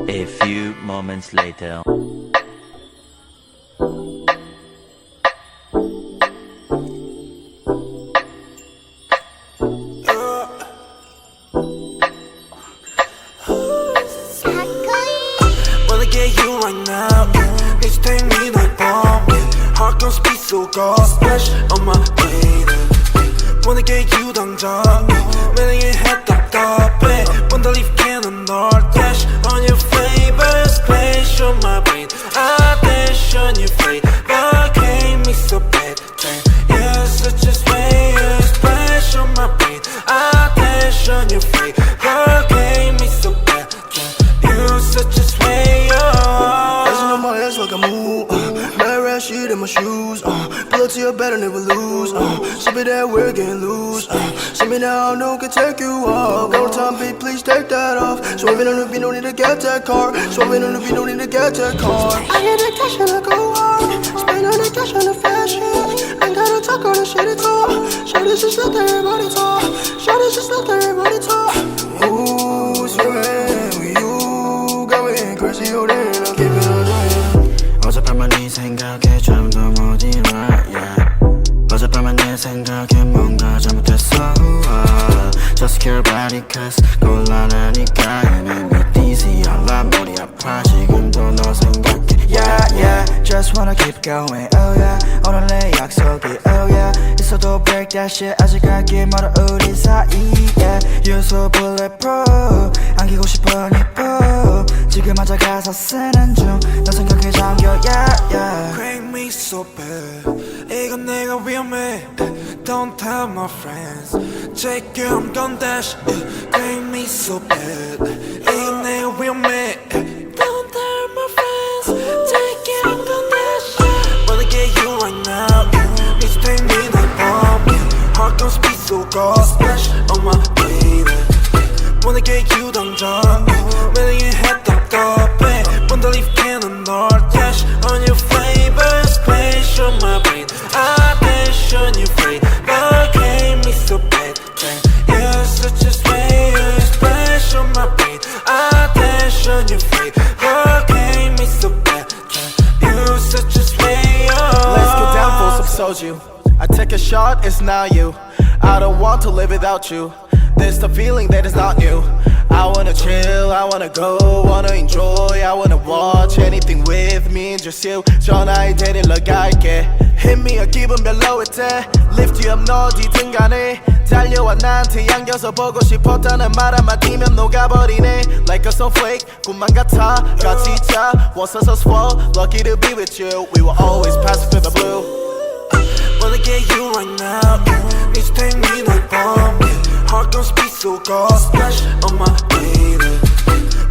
A few moments later. Wanna get you right now. Need to take me like bomb. Heart gon' speed so go splash on my lady. Wanna get you 당장. 매력의 head 답답해. Wanna leave cannon or dash on your flavor. Splash on my brain. I dash on your fate. But can't me so bad. You're such a slayer. Splash on my brain. I dash on your fate. But can't me so bad. You're such a slayer. Dancing on my ass like I move. Red shit in my shoes. Pull up to your bed and never lose. Sip it that we're getting loose. See me now, no can take you off. Go time, beat, please take that off. Swerving on the beat, no need to get that car. Swerving on the beat, no need to get that car. I get the cash and I go hard. Spend all the cash on the fashion. Ain't gotta talk all the shit at all. Show this just let everybody talk. Show this just let everybody talk. Ooh, swimming with you. Got me crazy, oh then I'll keep it on dry. 어젯밤만 네 생각에 잠도 못 일어 yeah. 어젯밤만 내 생각에 뭔가 잘못했어 Just care about it cause 곤란하니까 And I'm dizzy 알라 머리 아파 지금도 너 생각해 Yeah yeah Just wanna keep going oh yeah 오늘 내 약속이 oh yeah 있어도 break that shit 아직 갈길 멀어 우리 사이 yeah You're so bulletproof 안기고 싶어 니뽀 지금 앉아 가사 쓰는 중 너 생각에 잠겨 yeah yeah Crank me so bad 이건 내가 위험해 Don't tell my friends Take it I'm gon' dash Crank me so bad 이건 내가 위험해 Don't tell my friends Take it I'm gon' dash Wanna get you right now Need to take me like bomb Heart gon' speed so go splash on my lady Wanna get you 당장 매력의 head 답답해 Wanna leave cannon or dash on your flavor Splash on my brain I dash on your fate But can't me so bad You're such a slayer Splash on my brain I dash on your fate But can't me so bad You're such a slayer Let's get down for some soju I take a shot, it's not you I don't want to live without you There's the feeling that is not new I wanna chill, I wanna go, wanna enjoy I wanna watch anything with me and just you 전화에 데리러 갈게 Hit me a 기분 별로일 때 Lift you up 너 어디든 간에 달려와 나한테 안겨서 보고 싶었다는 말 한마디면 녹아버리네 Like a snowflake 꿈만 같아 같이 자 once us swell Lucky to be with you We will always pass through the blue Wanna get you right now Need to take me like bomb Heart gon' speed so go splash on my lady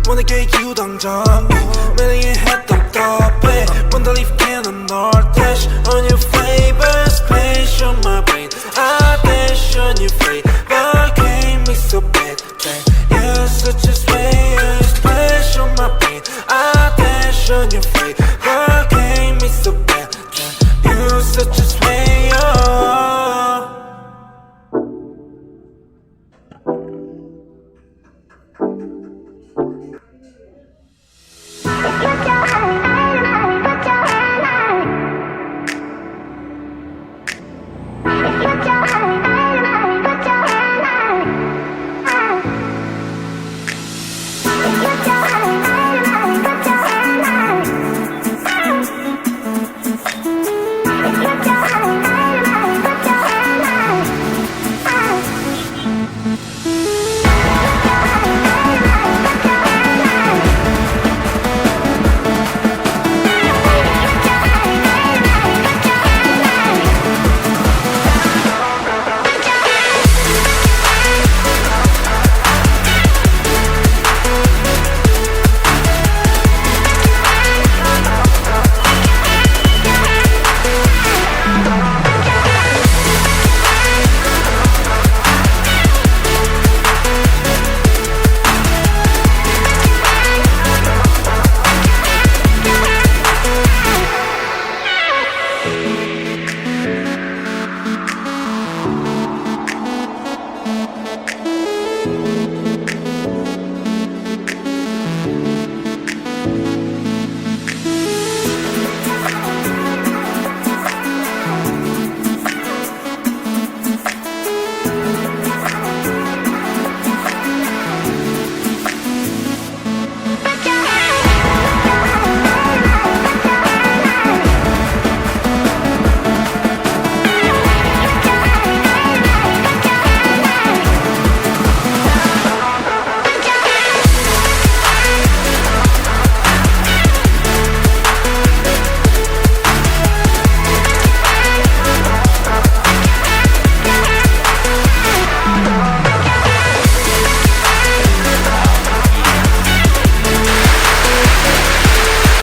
Wanna get you 당장 매력의 head 답답해